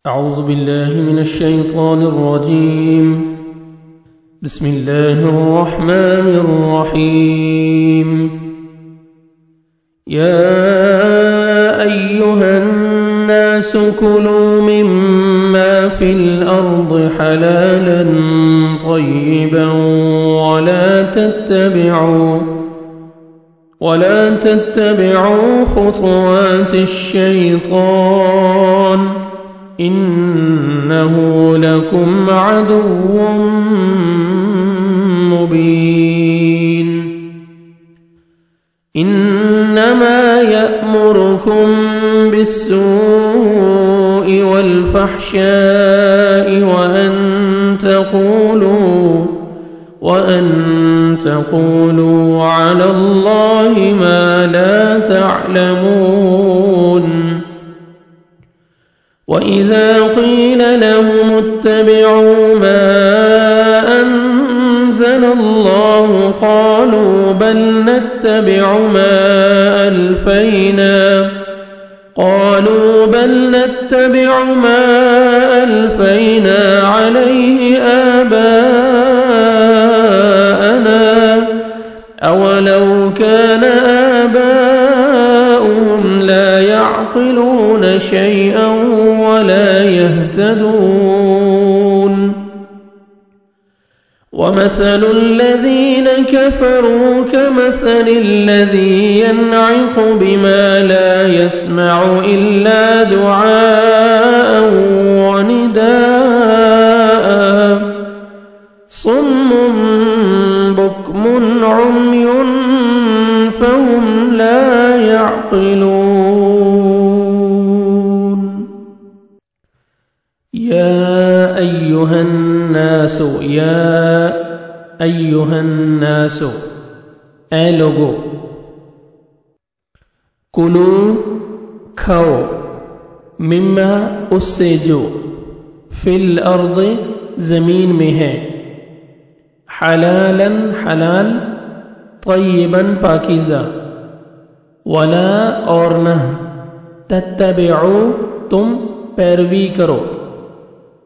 أعوذ بالله من الشيطان الرجيم. بسم الله الرحمن الرحيم. يا أيها الناس كلوا مما في الأرض حلالا طيبا ولا تتبعوا خطوات الشيطان إنه لكم عدو مبين. إنما يأمركم بالسوء والفحشاء وأن تقولوا على الله ما لا تعلمون. وإذا قيل لهم اتبعوا ما أنزل الله قالوا بل نتبع ما ألفينا عليه آباءنا أولو كان آباؤهم لا يعقلون شيئا ولا يهتدون. ومثل الذين كفروا كمثل الذي ينعق بما لا يسمع إلا دعاء ونداء صم بكم عمي فهم لا يعقلون. يا أيها الناس اے لوگو کلو کھاؤ مما اس سے جو فی الارض زمین میں ہے حلالا حلال طیبا پاکیزہ ولا اور نہ تتبعوا تم پیروی کرو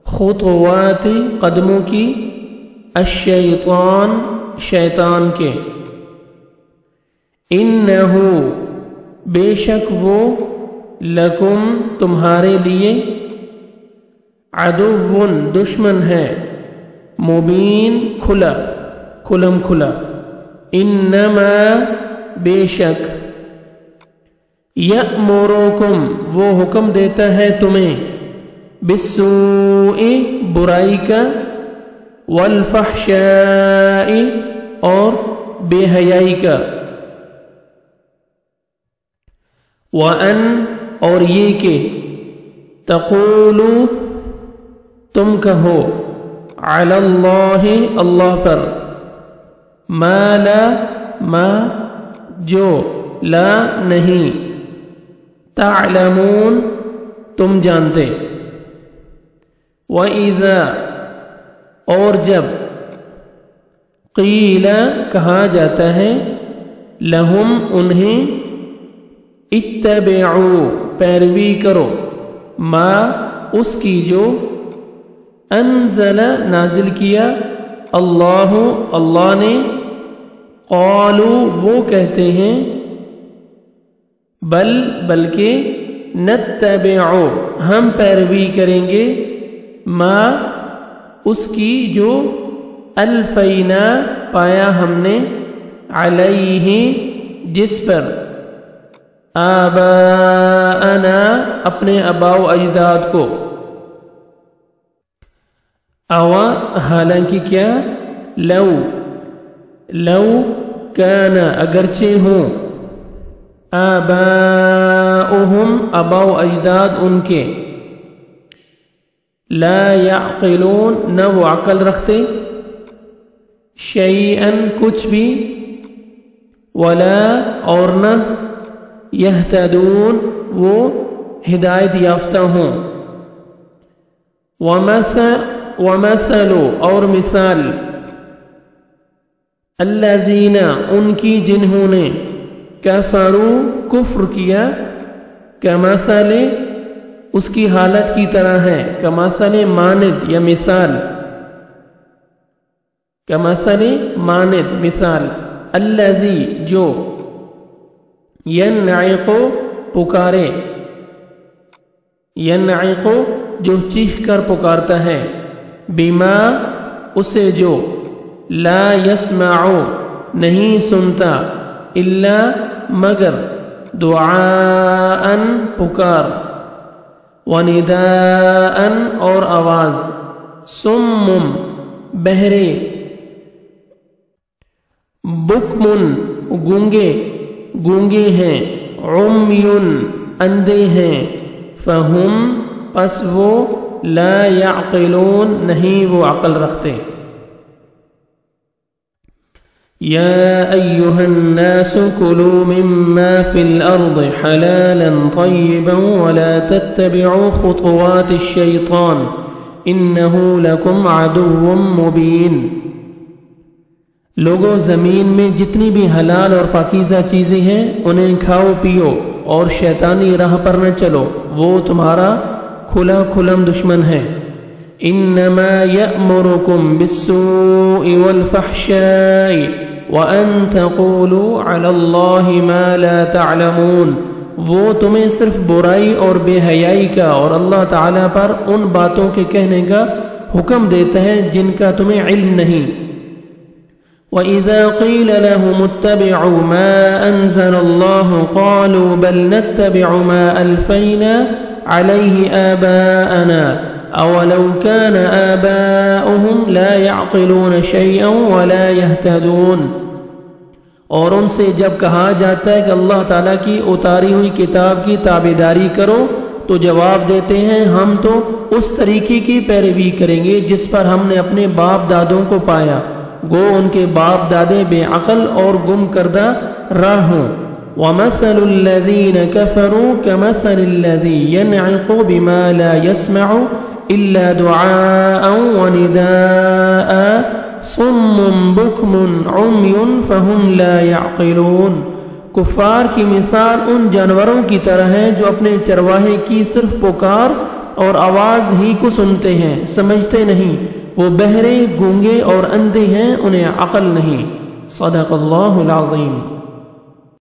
خطوات قدموں کی الشیطان شیطان کے انہو بے شک وہ لکم تمہارے لیے عدو دشمن ہے مبین کھلم کھلا انما بے شک یأمرکم وہ حکم دیتا ہے تمہیں بالسوء برائی کا والفحشاء اور بے حیائی کا وَأَن اور یہ کہ تقولوا تم کہو علی اللہ اللہ پر ما جو لا نہیں تعلمون تم جانتے وَإِذَا اور جب قیل کہا جاتا ہے لہم انہیں اتبعوا پیروی کرو ما اس کی جو انزل نازل کیا اللہ نے قالوا وہ کہتے ہیں بلکہ نتبعوا ہم پیروی کریں گے ما اس کی جو الفینا پایا ہم نے علیہ جس پر آباءنا اپنے آباء و اجداد کو حالانکہ کیا لو کان اگرچہ ہوں آباؤہم آباء و اجداد ان کے لا یعقلون نہ وہ عقل رکھتے شیئن کچھ بھی ولا اور نہ یہتدون وہ ہدایت یافتہ ہوں ومثل اور مثال الذین ان کی جنہوں نے کفروا کفر کیا کمثل اس کی حالت کی طرح ہے، کمثل مانند یا مثال، کمثل مانند مثال، الذی جو، ینعق پکارے، ینعق جو چیخ کر پکارتا ہے، بما اسے جو، لا یسمع نہیں سنتا، الا مگر، دعاء پکار، ونداء اور آواز، سم بہرے، بکم گونگے، گونگے ہیں، عمی اندھے ہیں، فہم پس وہ، لا یعقلون نہیں وہ عقل رکھتے۔ یا ایہا الناس کلوا مما فی الارض حلالا طیبا ولا تتبعوا خطوات الشیطان انہ لکم عدو مبین۔ لوگوں زمین میں جتنی بھی حلال اور پاکیزہ چیزیں ہیں انہیں کھاؤ پیو اور شیطانی راہ پر نہ چلو، وہ تمہارا کھلا کھلم دشمن ہے۔ انما یأمرکم بالسوء والفحشاء وان تقولوا علی اللہ ما لا تعلمون، وہ تمہیں صرف برائی اور بے حیائی کا اور اللہ تعالیٰ پر ان باتوں کے کہنے کا حکم دیتا ہے جن کا تمہیں علم نہیں۔ وَإِذَا قِيلَ لَهُمُ اتَّبِعُوا مَا أَنزَلَ اللَّهُ قَالُوا بَلْ نَتَّبِعُ مَا أَلْفَيْنَا عَلَيْهِ آبَاءَنَا أَوَلَوْ كَانَ آبَاؤُهُمْ لَا يَعْقِلُونَ شَيْئًا وَلَا يَهْتَدُونَ۔ اور ان سے جب کہا جاتا ہے کہ اللہ تعالیٰ کی اتاری ہوئی کتاب کی تابعداری کرو تو جواب دیتے ہیں ہم تو اس طریقے کی پیروی کریں گے جس پر ہم نے اپنے باپ دادوں کو پایا، گو ان کے باپ دادے بے عقل اور گم کردہ راہ ہوں۔ وَمَثَلُ الَّذِينَ كَفَرُوا كَمَثَلِ الَّذِي يَنْعِقُ بِمَا لَا يَسْمَعُ إِلَّا دُعَاءً وَنِدَاءً صُمٌّ بُكْمٌ عُمْيٌ فَهُمْ لَا يَعْقِلُونَ۔ کفار کی مثال ان جانوروں کی طرح ہے جو اپنے چرواہے کی صرف پکار اور آواز ہی کو سنتے ہیں، سمجھتے نہیں، وہ بہرے، گونگے اور اندھے ہیں، انہیں عقل نہیں۔ صدق اللہ العظیم۔